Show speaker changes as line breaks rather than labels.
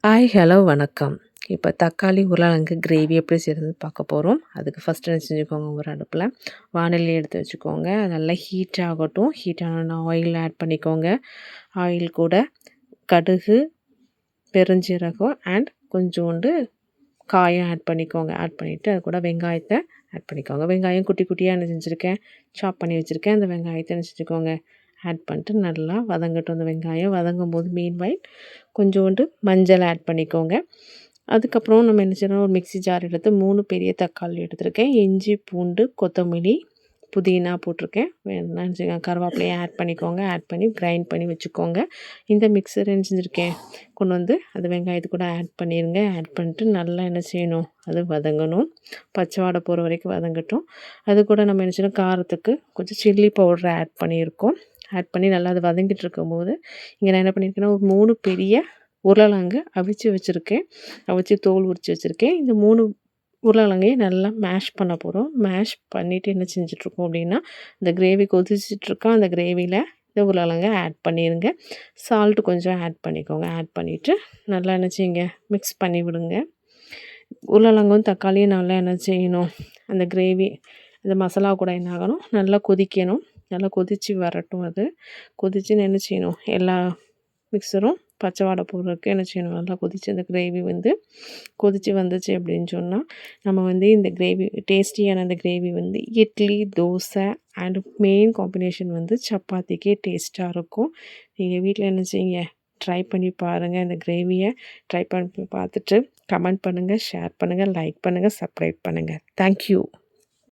Hello வணக்கம். இப்போ தக்காளி உருளைக்கிழங்கு கிரேவி எப்படி செய்கிறதுன்னு பார்க்க போகிறோம். அதுக்கு ஃபஸ்ட்டு என்ன செஞ்சுக்கோங்க, ஒரு அடுப்பில் வாணலி எடுத்து வச்சுக்கோங்க. அது நல்லா ஹீட் ஆகட்டும். ஹீட் ஆனோடனே ஆயில் ஆட் பண்ணிக்கோங்க. ஆயில் கூட கடுகு, பெருஞ்சீரகம் அண்ட் கொஞ்சோண்டு காயம் ஆட் பண்ணிக்கோங்க. ஆட் பண்ணிவிட்டு அது கூட வெங்காயத்தை ஆட் பண்ணிக்கோங்க. வெங்காயம் குட்டி குட்டியாக என்ன செஞ்சுருக்கேன், சாப் பண்ணி வச்சுருக்கேன். அந்த வெங்காயத்தை என்ன செஞ்சுக்கோங்க, ஆட் பண்ணிட்டு நல்லா வதங்கட்டும். அந்த வெங்காயம் வதங்கும்போது மீன்வைல் கொஞ்சோண்டு மஞ்சள் ஆட் பண்ணிக்கோங்க. அதுக்கப்புறம் நம்ம என்ன செய்யணும், ஒரு மிக்ஸி ஜார் எடுத்து 3 பெரிய தக்காளி எடுத்திருக்கேன். இஞ்சி, பூண்டு, கொத்தமல்லி, புதினா போட்டிருக்கேன். வேணும்னா கருவேப்பிலையை ஆட் பண்ணிக்கோங்க. ஆட் பண்ணி கிரைண்ட் பண்ணி வச்சுக்கோங்க. இந்த மிக்சர் என்ன செஞ்சுருக்கேன், கொண்டு வந்து அது வெங்காயத்து கூட ஆட் பண்ணிடுங்க. ஆட் பண்ணிட்டு நல்லா என்ன செய்யணும், அது வதங்கணும். பச்சை வாடை போகிற வரைக்கும் வதங்கட்டும். அது கூட நம்ம என்ன செய்யணும், காரத்துக்கு கொஞ்சம் சில்லி பவுடரை ஆட் பண்ணியிருக்கோம். ஆட் பண்ணி நல்லா அது வதங்கிட்டு இருக்கும்போது இங்கே நான் என்ன பண்ணியிருக்கேன்னா, ஒரு 3 பெரிய உருளைக்கிழங்கு அவிச்சு வச்சுருக்கேன். அவிச்சு தோல் உரித்து வச்சுருக்கேன். இந்த 3 உருளைக்கிழங்கையும் நல்லா மேஷ் பண்ண போகிறோம். மேஷ் பண்ணிவிட்டு என்ன செஞ்சிட்ருக்கோம் அப்படின்னா, இந்த கிரேவி கொதிச்சிட்ருக்கா, அந்த கிரேவியில் இந்த உருளைக்கிழங்க ஆட் பண்ணிடுங்க. சால்ட்டு கொஞ்சம் ஆட் பண்ணிக்கோங்க. ஆட் பண்ணிவிட்டு நல்லா என்ன செய்யுங்க, மிக்ஸ் பண்ணி விடுங்க. உருளைக்கிழங்கும் தக்காளியும் நல்லா என்ன செய்யணும், அந்த கிரேவி அந்த மசாலா கூட என்ன ஆகணும், நல்லா கொதிக்கணும். நல்லா கொதித்து வரட்டும். அது கொதித்து என்ன செய்யணும், எல்லா மிக்சரும் பச்சை வாடை போடுறதுக்கு என்ன செய்யணும், நல்லா கொதித்து அந்த கிரேவி வந்து கொதித்து வந்துச்சு அப்படின்னு சொன்னால், நம்ம வந்து இந்த கிரேவி டேஸ்டியான அந்த கிரேவி வந்து idli, dosa and main combination வந்து சப்பாத்திக்கே டேஸ்ட்டாக இருக்கும். நீங்கள் வீட்டில் என்ன செய்யுங்க, ட்ரை பண்ணி பாருங்கள். இந்த கிரேவியை ட்ரை பண்ணி பார்த்துட்டு கமெண்ட் பண்ணுங்கள், ஷேர் பண்ணுங்கள், லைக் பண்ணுங்கள், சப்ஸ்கிரைப் பண்ணுங்கள். தேங்க்யூ.